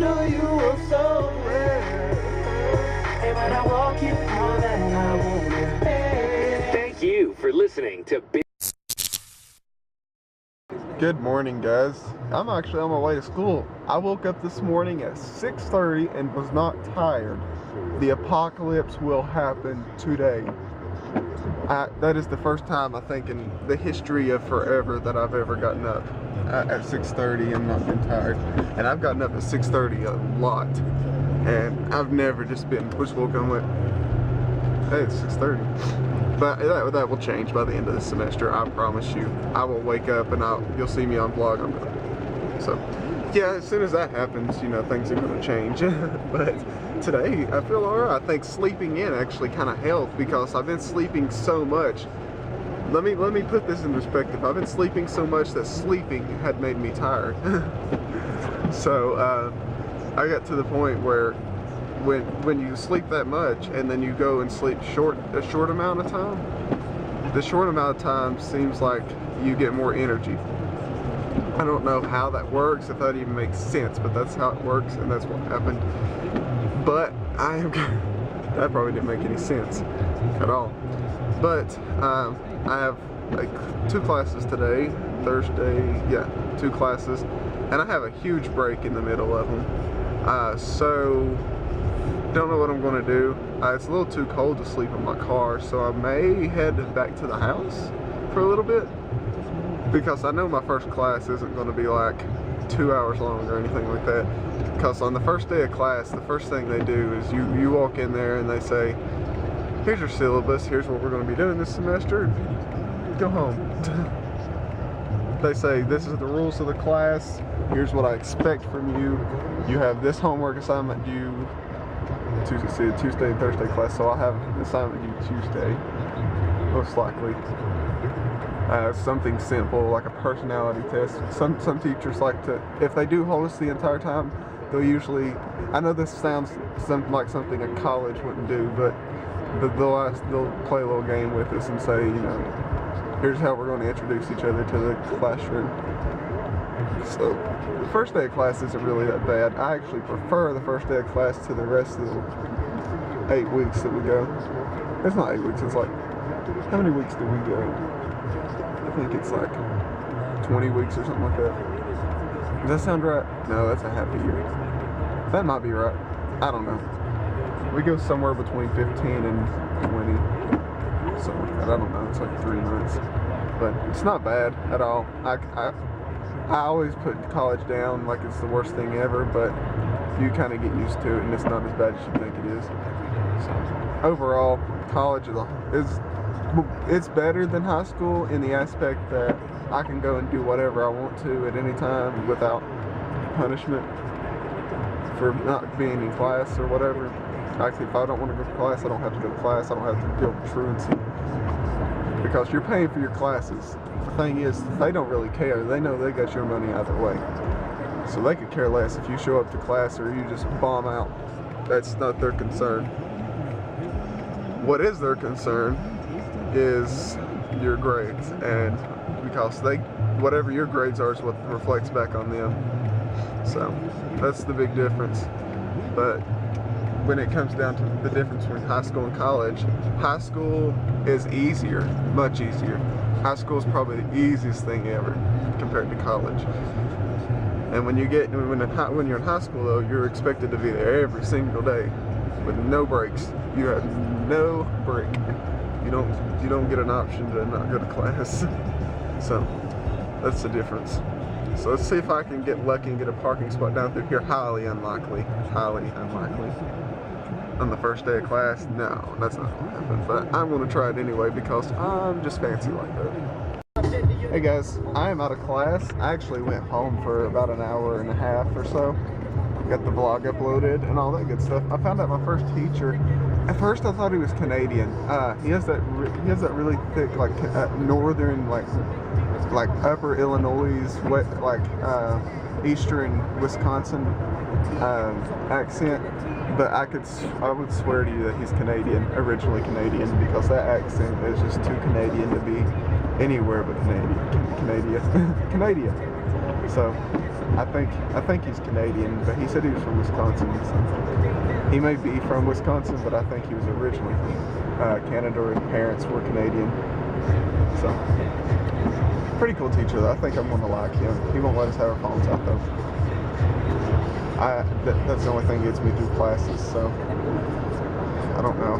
know you are so well. And when I walk you all that I wanna be. Thank you for listening to Good morning, guys. I'm actually on my way to school. I woke up this morning at 6:30 and was not tired. The apocalypse will happen today. That is the first time, I think, in the history of forever that I've ever gotten up at 6:30 and not been tired. And I've gotten up at 6:30 a lot. And I've never just been woke up and went, hey, it's 6:30. But that will change by the end of the semester, I promise you. I will wake up and you'll see me on vlog. So, yeah, as soon as that happens, you know, things are going to change. But today, I feel alright. I think sleeping in actually kind of helped because I've been sleeping so much. Let me put this in perspective. I've been sleeping so much that sleeping had made me tired. So, I got to the point where when you sleep that much and then you go and sleep a short amount of time, the short amount of time seems like you get more energy. I don't know how that works, if that even makes sense, but that's how it works and that's what happened. But that probably didn't make any sense at all. But I have like 2 classes today, Thursday, yeah, 2 classes, and I have a huge break in the middle of them. So don't know what I'm going to do. It's a little too cold to sleep in my car, so I may head back to the house for a little bit because I know my first class isn't going to be like 2 hours long or anything like that. Because on the first day of class, the first thing they do is you walk in there and they say, here's your syllabus, here's what we're going to be doing this semester, go home. They say, this is the rules of the class, here's what I expect from you, you have this homework assignment due Tuesday and Thursday class, so I'll have an assignment due Tuesday, most likely. Something simple like a personality test. Some teachers like to, if they do hold us the entire time, they'll usually, I know this sounds like something a college wouldn't do, but they'll play a little game with us and say, you know, here's how we're going to introduce each other to the classroom. So the first day of class isn't really that bad. I actually prefer the first day of class to the rest of the 8 weeks that we go. It's not 8 weeks, it's like, how many weeks do we go? I think it's like 20 weeks or something like that. Does that sound right? No, that's a half a year. That might be right. I don't know. We go somewhere between 15 and 20. Something like that. I don't know. It's like 3 months. But it's not bad at all. I always put college down like it's the worst thing ever, but you kind of get used to it and it's not as bad as you think it is. So, overall, college it's better than high school in the aspect that I can go and do whatever I want to at any time without punishment for not being in class or whatever. Actually, if I don't want to go to class, I don't have to go to class. I don't have to deal with truancy because you're paying for your classes. The thing is, they don't really care. They know they got your money either way. So they could care less if you show up to class or you just bomb out. That's not their concern. What is their concern is your grades, and because whatever your grades are is what reflects back on them. So that's the big difference. But when it comes down to the difference between high school and college, high school is easier, much easier. High school is probably the easiest thing ever compared to college. And when you're in high school though, you're expected to be there every single day with no breaks. You have no break. You don't get an option to not go to class. So that's the difference. So let's see if I can get lucky and get a parking spot down through here. Highly unlikely. Highly unlikely. On the first day of class, no, that's not going to happen. But I'm going to try it anyway because I'm just fancy like that. Hey guys, I am out of class. I actually went home for about an hour and a half or so. Got the vlog uploaded and all that good stuff. I found out my first teacher. At first I thought he was Canadian. He has that really thick like northern like upper Illinois, eastern Wisconsin accent. But I would swear to you that he's Canadian, originally Canadian, because that accent is just too Canadian to be anywhere but Canadian. So I think he's Canadian, but he said he was from Wisconsin. So he may be from Wisconsin, but I think he was originally from Canada, or his parents were Canadian. So pretty cool teacher though. I think I'm gonna like him. He won't let us have our phones out though. That's the only thing that gets me through classes. So I don't know.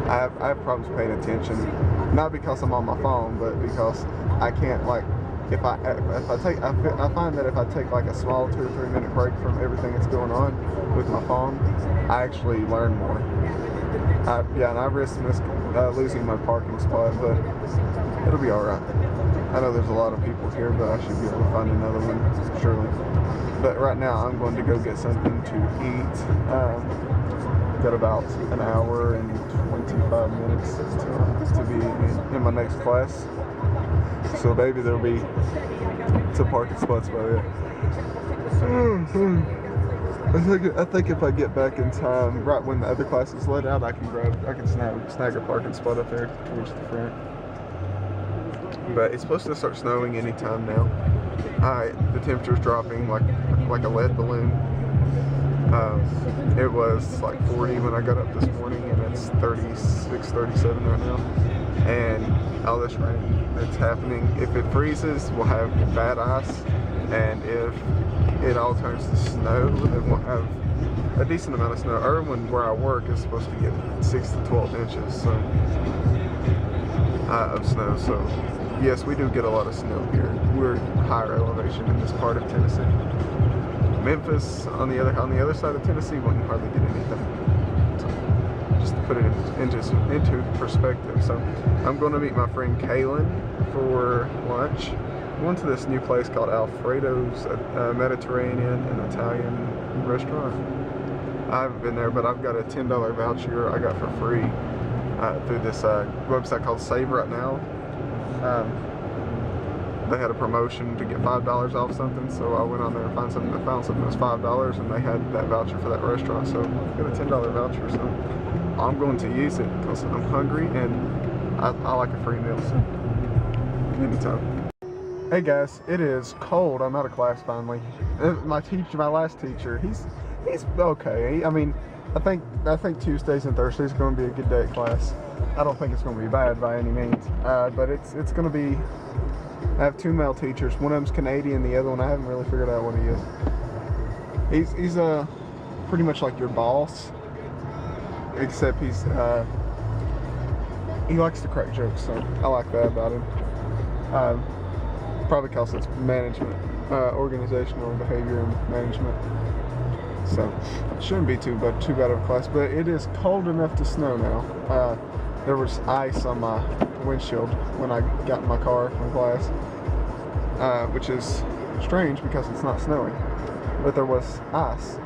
I have problems paying attention, not because I'm on my phone, but because I can't, like, I find that if I take like a small 2 or 3 minute break from everything that's going on with my phone, I actually learn more. And I risk losing my parking spot, but it'll be alright. I know there's a lot of people here, but I should be able to find another one, surely. But right now I'm going to go get something to eat. Got about an hour and 25 minutes to be in my next class. So maybe there'll be some parking spots by then. I think if I get back in time, right when the other classes let out, I can snag a parking spot up there towards the front. But it's supposed to start snowing anytime now. The temperature's dropping like a lead balloon. It was like 40 when I got up this morning, and it's 36, 37 right now. And all this rain that's happening, if it freezes, we'll have bad ice, and if it all turns to snow, then we'll have a decent amount of snow. Irwin, where I work, is supposed to get 6 to 12 inches of snow. So yes, we do get a lot of snow here. We're higher elevation in this part of Tennessee. Memphis, on the other side of Tennessee, wouldn't hardly get anything. So, just to put it into perspective. So I'm going to meet my friend Kaylin for lunch. We went to this new place called Alfredo's, a Mediterranean and Italian restaurant. I haven't been there, but I've got a $10 voucher I got for free through this website called Save Right Now. They had a promotion to get $5 off something, so I went on there and found something that was $5, and they had that voucher for that restaurant, so I got a $10 voucher. So I'm going to use it because I'm hungry, and I like a free meal, so anytime. Hey guys, it is cold. I'm out of class finally. My last teacher, he's okay. I mean, I think Tuesdays and Thursdays are going to be a good day at class. I don't think it's going to be bad by any means, but it's going to be. I have 2 male teachers. One of them's Canadian, the other one I haven't really figured out what he is. He's pretty much like your boss, except he likes to crack jokes, so I like that about him. Probably because it's management, organizational behavior and management. So it shouldn't be too bad of a class, but it is cold enough to snow now. There was ice on my windshield when I got in my car from class, which is strange because it's not snowing, but there was ice.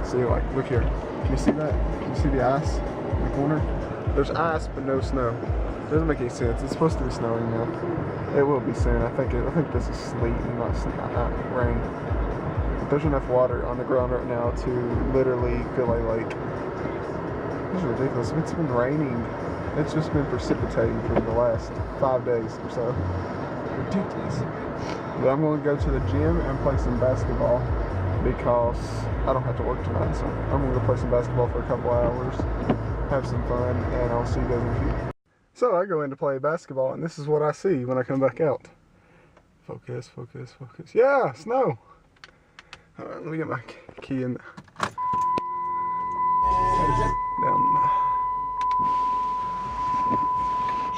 See, like, look here. Can you see that? Can you see the ice in the corner? There's ice, but no snow. It doesn't make any sense. It's supposed to be snowing now. It will be soon. I think this is sleet and not rain. But there's enough water on the ground right now to literally fill a lake. This is ridiculous. It's been raining. It's just been precipitating for the last 5 days or so. Ridiculous. But I'm going to go to the gym and play some basketball because I don't have to work tonight. So I'm going to go play some basketball for a couple hours, have some fun, and I'll see you guys in a few. So I go in to play basketball, and this is what I see when I come back out. Focus, focus, focus. Yeah, snow. All right, let me get my key in. Down.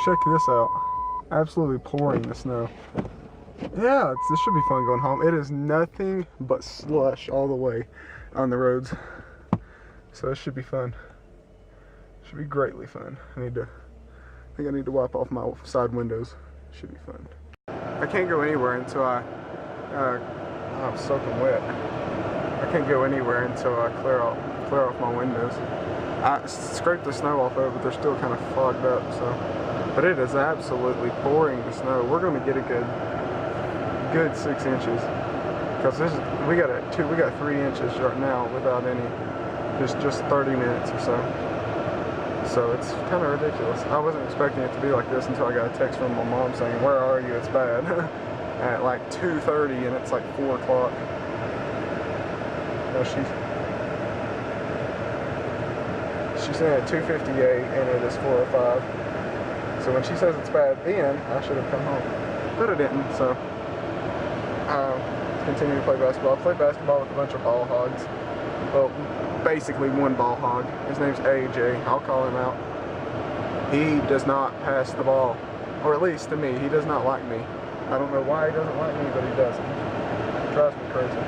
Check this out. Absolutely pouring the snow. Yeah, this should be fun going home. It is nothing but slush all the way on the roads. So it should be fun. Should be greatly fun. I think I need to wipe off my side windows. Should be fun. I can't go anywhere until I'm soaking wet. I can't go anywhere until I clear off my windows. I scraped the snow off of it, but they're still kind of fogged up, so. But it is absolutely pouring the snow. We're going to get a good 6 inches, because we got 3 inches right now without any, just 30 minutes or so. So it's kind of ridiculous. I wasn't expecting it to be like this until I got a text from my mom saying, "Where are you? It's bad." at like 2:30 and it's like 4 o'clock. No, she's in at 2:58 and it is 4:05. So when she says it's bad, then I should have come home, but I didn't. So continue to play basketball. I played basketball with a bunch of ball hogs. Well, basically one ball hog. His name's AJ. I'll call him out. He does not pass the ball, or at least to me. He does not like me. I don't know why he doesn't like me, but he doesn't. It drives me crazy.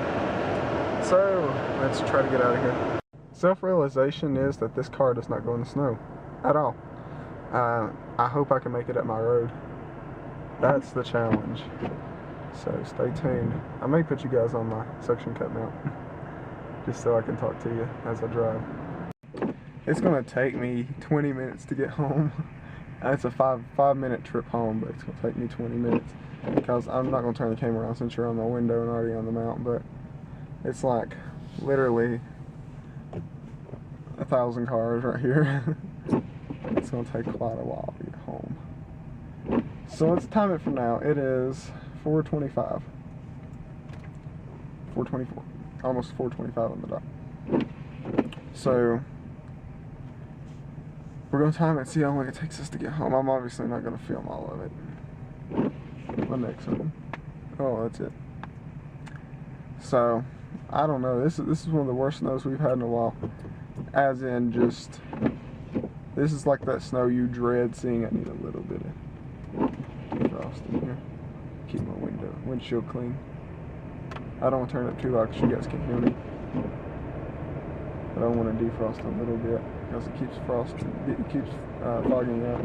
So let's try to get out of here. Self-realization is that this car does not go in the snow at all. I hope I can make it up my road. That's the challenge. So stay tuned. I may put you guys on my suction cup now, just so I can talk to you as I drive. It's gonna take me 20 minutes to get home. It's a five-minute trip home, but it's gonna take me 20 minutes because I'm not gonna turn the camera on since you're on my window and already on the mountain. But it's like literally 1,000 cars right here. It's gonna take quite a while to get home. So let's time it from now. It is 4:25, 4:24, almost 4:25 on the dot. So we're gonna time it and see how long it takes us to get home. I'm obviously not gonna film all of it. My next one. Oh, that's it. So I don't know. This is one of the worst snows we've had in a while. As in, just this is like that snow you dread seeing. I need a little bit of frost in here. Keep my windshield clean. I don't want to turn it up too loud because you guys can hear me. But I want to defrost a little bit because it keeps fogging up.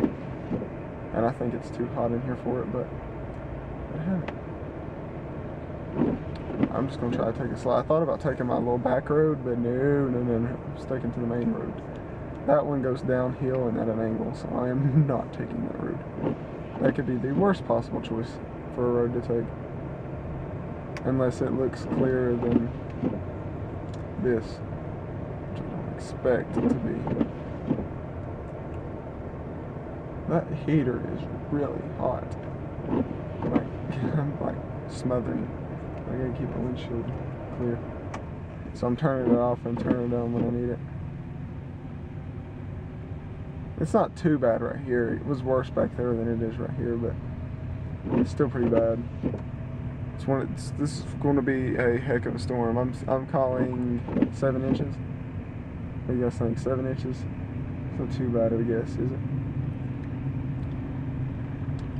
And I think it's too hot in here for it, but I haven't. I'm just going to try to take a slide. I thought about taking my little back road, but no. I'm sticking to the main road. That one goes downhill and at an angle, so I am not taking that road. That could be the worst possible choice for a road to take. Unless it looks clearer than this, which I don't expect it to be. That heater is really hot. I'm like smothering. I gotta keep my windshield clear. So I'm turning it off and turning it on when I need it. It's not too bad right here. It was worse back there than it is right here, but it's still pretty bad. This is going to be a heck of a storm. I'm calling 7 inches. What do you guys think? 7 inches? It's not too bad of a guess, is it?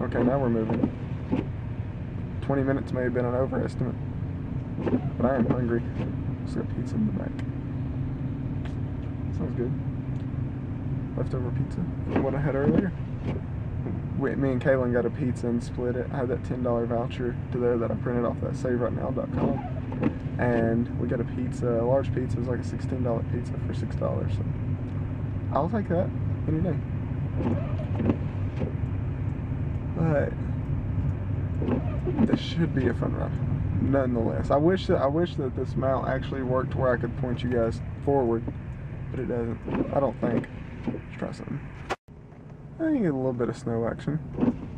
Okay, now we're moving. 20 minutes may have been an overestimate, but I am hungry. Just got pizza in the back. Sounds good. Leftover pizza from what I had earlier. Me and Kaylin got a pizza and split it. I had that $10 voucher to there that I printed off that SaveRightNow.com, and we got a pizza. A large pizza is like a $16 pizza for $6. So I'll take that any day. But this should be a fun ride, nonetheless. I wish that this mount actually worked where I could point you guys forward, but it doesn't. I don't think. Let's try something. I can get a little bit of snow action,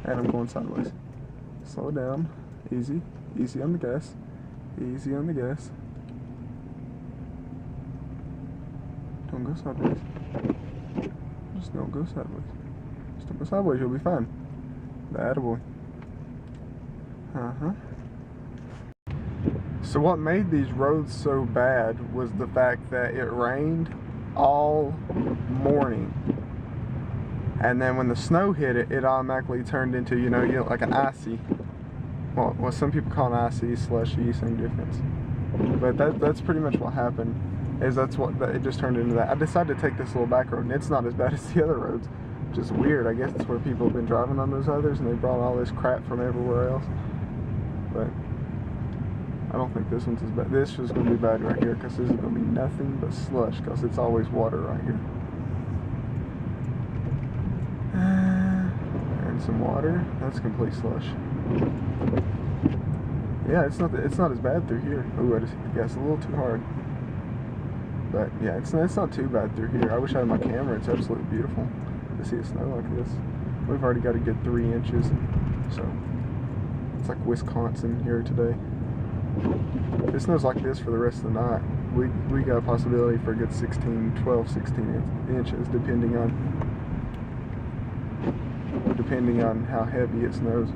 and I'm going sideways. Slow it down, easy on the gas, easy on the gas. Don't go sideways. Just don't go sideways. Just don't go sideways. You'll be fine. Attaboy. So what made these roads so bad was the fact that it rained all morning, and then when the snow hit it, it automatically turned into, you know, like an icy, well, what some people call an icy, slushy, same difference. But that's pretty much what happened. Is it just turned into that. I decided to take this little back road, and it's not as bad as the other roads. Just weird. I guess it's where people have been driving on those others, and they brought all this crap from everywhere else. But I don't think this one's as bad. This is going to be bad right here because this is going to be nothing but slush because it's always water right here. And some water. That's complete slush. Yeah, it's not as bad through here. Oh, I just hit the gas a little too hard. But yeah, it's not too bad through here. I wish I had my camera. It's absolutely beautiful to see it snow like this. We've already got a good 3 inches, so it's like Wisconsin here today. If it snows like this for the rest of the night, we got a possibility for a good 12, 16 inches, depending on how heavy it snows.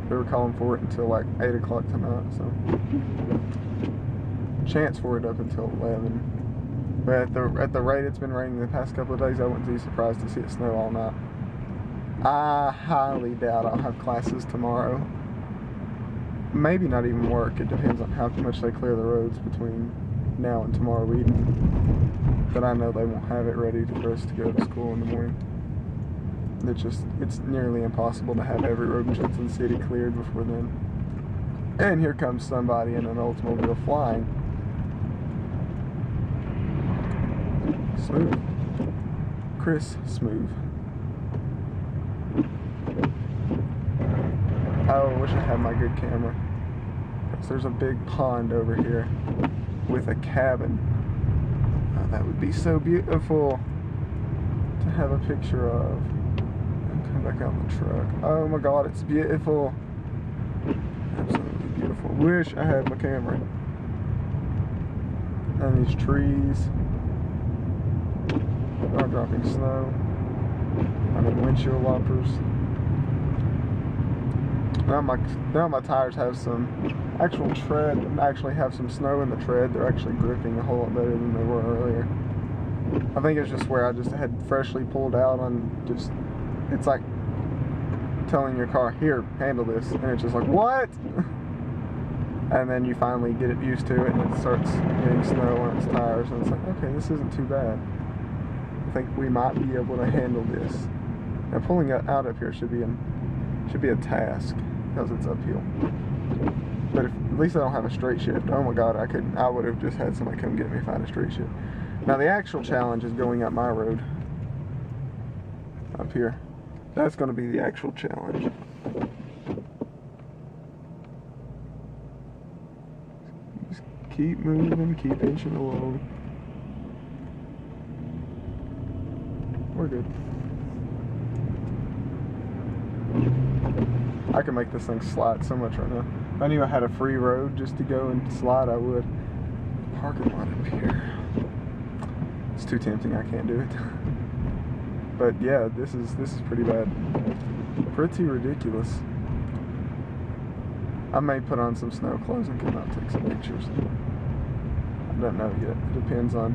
They were calling for it until like 8 o'clock tonight, so chance for it up until 11. But at the rate it's been raining the past couple of days, I wouldn't be surprised to see it snow all night. I highly doubt I'll have classes tomorrow. Maybe not even work. It depends on how much they clear the roads between now and tomorrow evening. But I know they won't have it ready for us to go to school in the morning. It's nearly impossible to have every road in Johnson City cleared before then. And here comes somebody in an Oldsmobile flying. Smooth. Chris Smooth. Oh, I wish I had my good camera. Because there's a big pond over here with a cabin. Oh, that would be so beautiful to have a picture of. And come back out in the truck. Oh my God, it's beautiful. Absolutely beautiful. Wish I had my camera. And these trees are dropping snow. I mean windshield wipers. Now my tires have some actual tread, actually have some snow in the tread. They're actually gripping a whole lot better than they were earlier. I think it's just where I just had freshly pulled out on just, it's like telling your car, here, handle this. And it's just like, what? And then you finally get it used to it and it starts getting snow on its tires. And it's like, okay, this isn't too bad. I think we might be able to handle this. Now pulling it out up here should be a task. Because it's uphill. But at least I don't have a straight shift. Oh my God, I would have just had somebody come get me if I had a straight shift. Now the actual challenge is going up my road. Up here. That's going to be the actual challenge. Just keep moving, keep inching along. We're good. I can make this thing slide so much right now. If I knew I had a free road just to go and slide, I would. Parking lot up here. It's too tempting, I can't do it. But yeah, this is pretty bad. Pretty ridiculous. I may put on some snow clothes and come out and take some pictures. I don't know yet. It depends on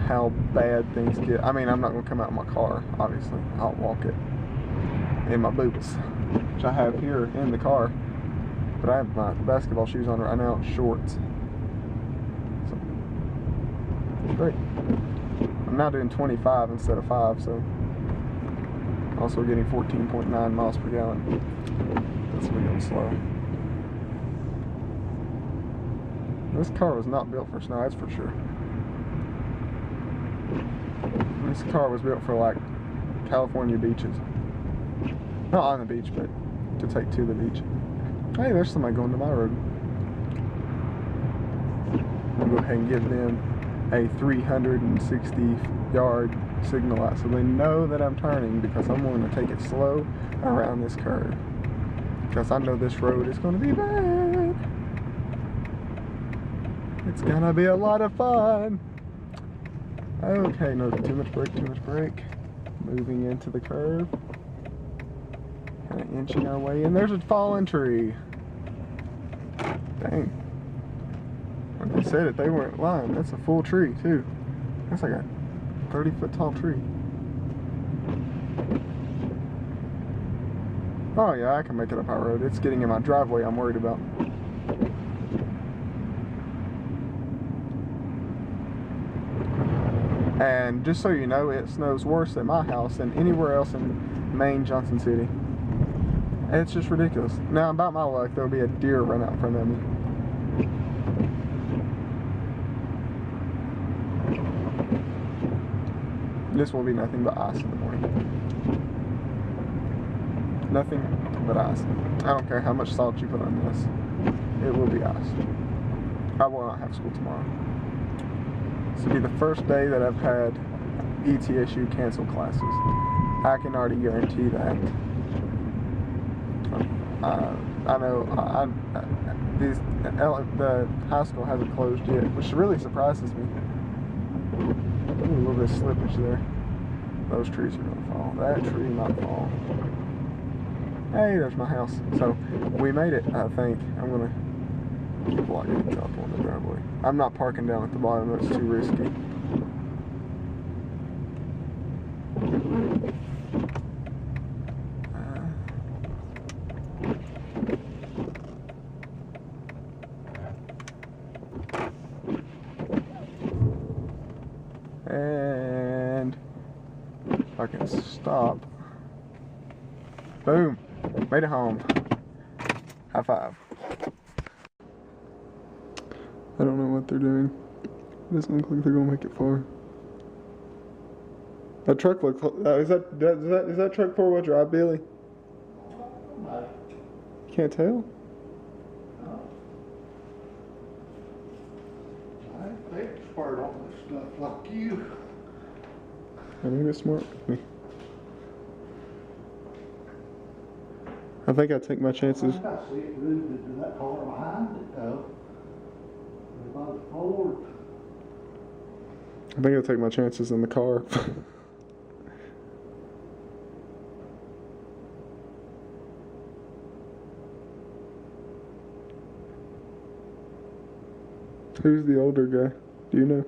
how bad things get. I mean, I'm not going to come out in my car, obviously. I'll walk it in my boots, which I have here in the car, but I have my basketball shoes on right now, shorts. So, great. I'm now doing 25 instead of 5, so also getting 14.9 miles per gallon. That's me going slow. This car was not built for snow, that's for sure. This car was built for like California beaches. Not on the beach, but to take to the beach. Hey, there's somebody going to my road. I'll go ahead and give them a 360-yard signal light so they know that I'm turning, because I'm going to take it slow around this curve. Because I know this road is going to be bad. It's going to be a lot of fun. Okay, no, too much brake. Moving into the curve. Kind of inching our way in. There's a fallen tree. Dang. When they said it, they weren't lying. That's a full tree, too. That's like a 30-foot tall tree. Oh, yeah, I can make it up our road. It's getting in my driveway I'm worried about. And just so you know, it snows worse at my house than anywhere else in Maine, Johnson City. It's just ridiculous. Now, about my luck, there'll be a deer run out in front of me. This will be nothing but ice in the morning. Nothing but ice. I don't care how much salt you put on this. It will be ice. I will not have school tomorrow. This will be the first day that I've had ETSU cancel classes. I can already guarantee that. I know the high school hasn't closed yet, which really surprises me. Ooh, a little bit of slippage there. Those trees are gonna fall. That tree might fall. Hey, there's my house. So we made it, I think. I'm gonna block it up on the driveway. I'm not parking down at the bottom, that's too risky. And if I can stop. Boom. Made it home. High five. I don't know what they're doing. It doesn't look like they're gonna make it far. That truck looks. Is that truck 4-wheel drive, Billy? No. You can't tell. I ain't the expert on this stuff like you. I think it's smart with me. I think I take my chances. I think I see it rooted to that car behind it though. About forward. I think I'll take my chances in the car. Who's the older guy? Do you know?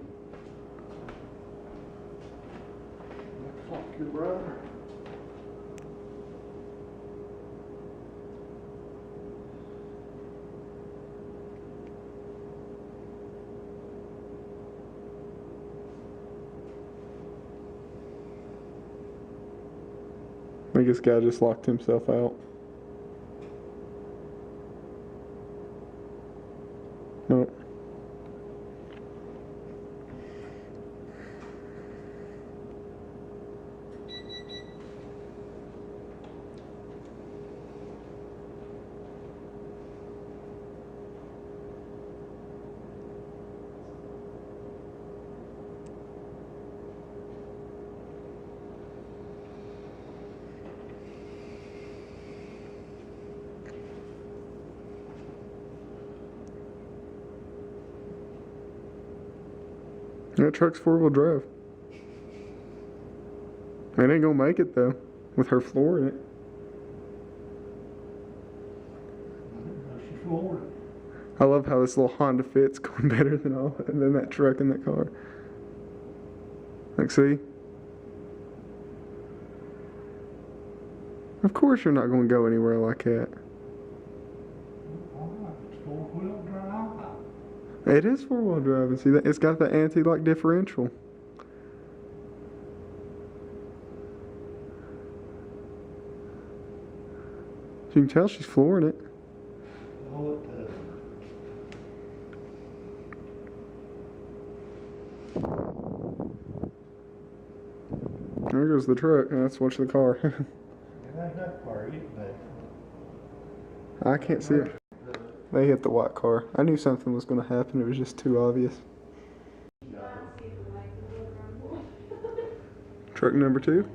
Looks like your brother. I think this guy just locked himself out. No. That truck's 4-wheel drive. It ain't gonna make it though, with her floor in it. She's forward. I love how this little Honda Fit's going better than that truck in that car. Like, see? Of course you're not gonna go anywhere like that. It's 4-wheel drive. It is 4-wheel drive, and see that it's got the anti-lock differential. You can tell she's flooring it. Oh, it does. There goes the truck. Let's watch the car. It ain't that far yet, but I can't see it. They hit the white car. I knew something was going to happen. It was just too obvious. Truck number 2.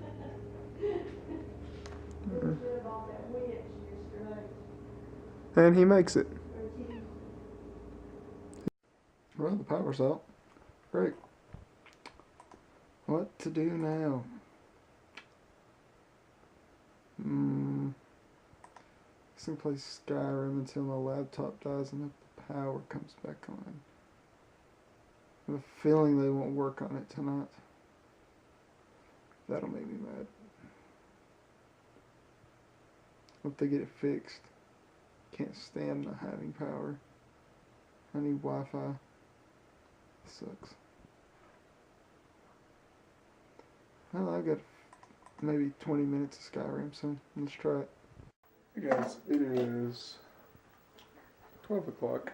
And he makes it. Well, the power's out. Great. What to do now? Guess I play Skyrim until my laptop dies and the power comes back on. I have a feeling they won't work on it tonight. That'll make me mad. Hope they get it fixed. Can't stand not having power. I need Wi-Fi. Sucks. Well, I've got maybe 20 minutes of Skyrim, so let's try it. Hey guys, it is 12 o'clock.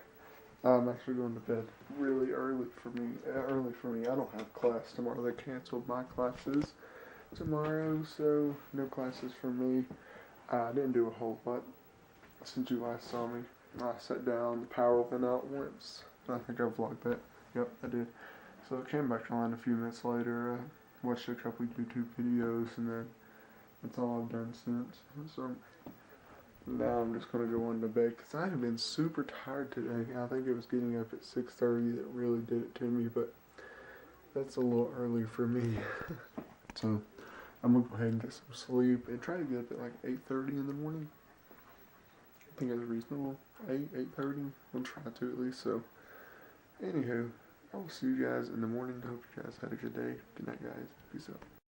I'm actually going to bed really early for me. I don't have class tomorrow. They canceled my classes tomorrow, so no classes for me. I didn't do a whole lot since you last saw me. I sat down, the power went out once. I think I vlogged that. Yep, I did. So it came back on a few minutes later. Watched a couple YouTube videos, and then that's all I've done since. So now I'm just gonna go on to bed because I have been super tired today. I think it was getting up at 6:30 that really did it to me, but that's a little early for me. So I'm gonna go ahead and get some sleep and try to get up at like 8:30 in the morning. I think it's reasonable. 8:30. I'll try to at least. So, anywho, I will see you guys in the morning. I hope you guys had a good day. Good night, guys. Peace out.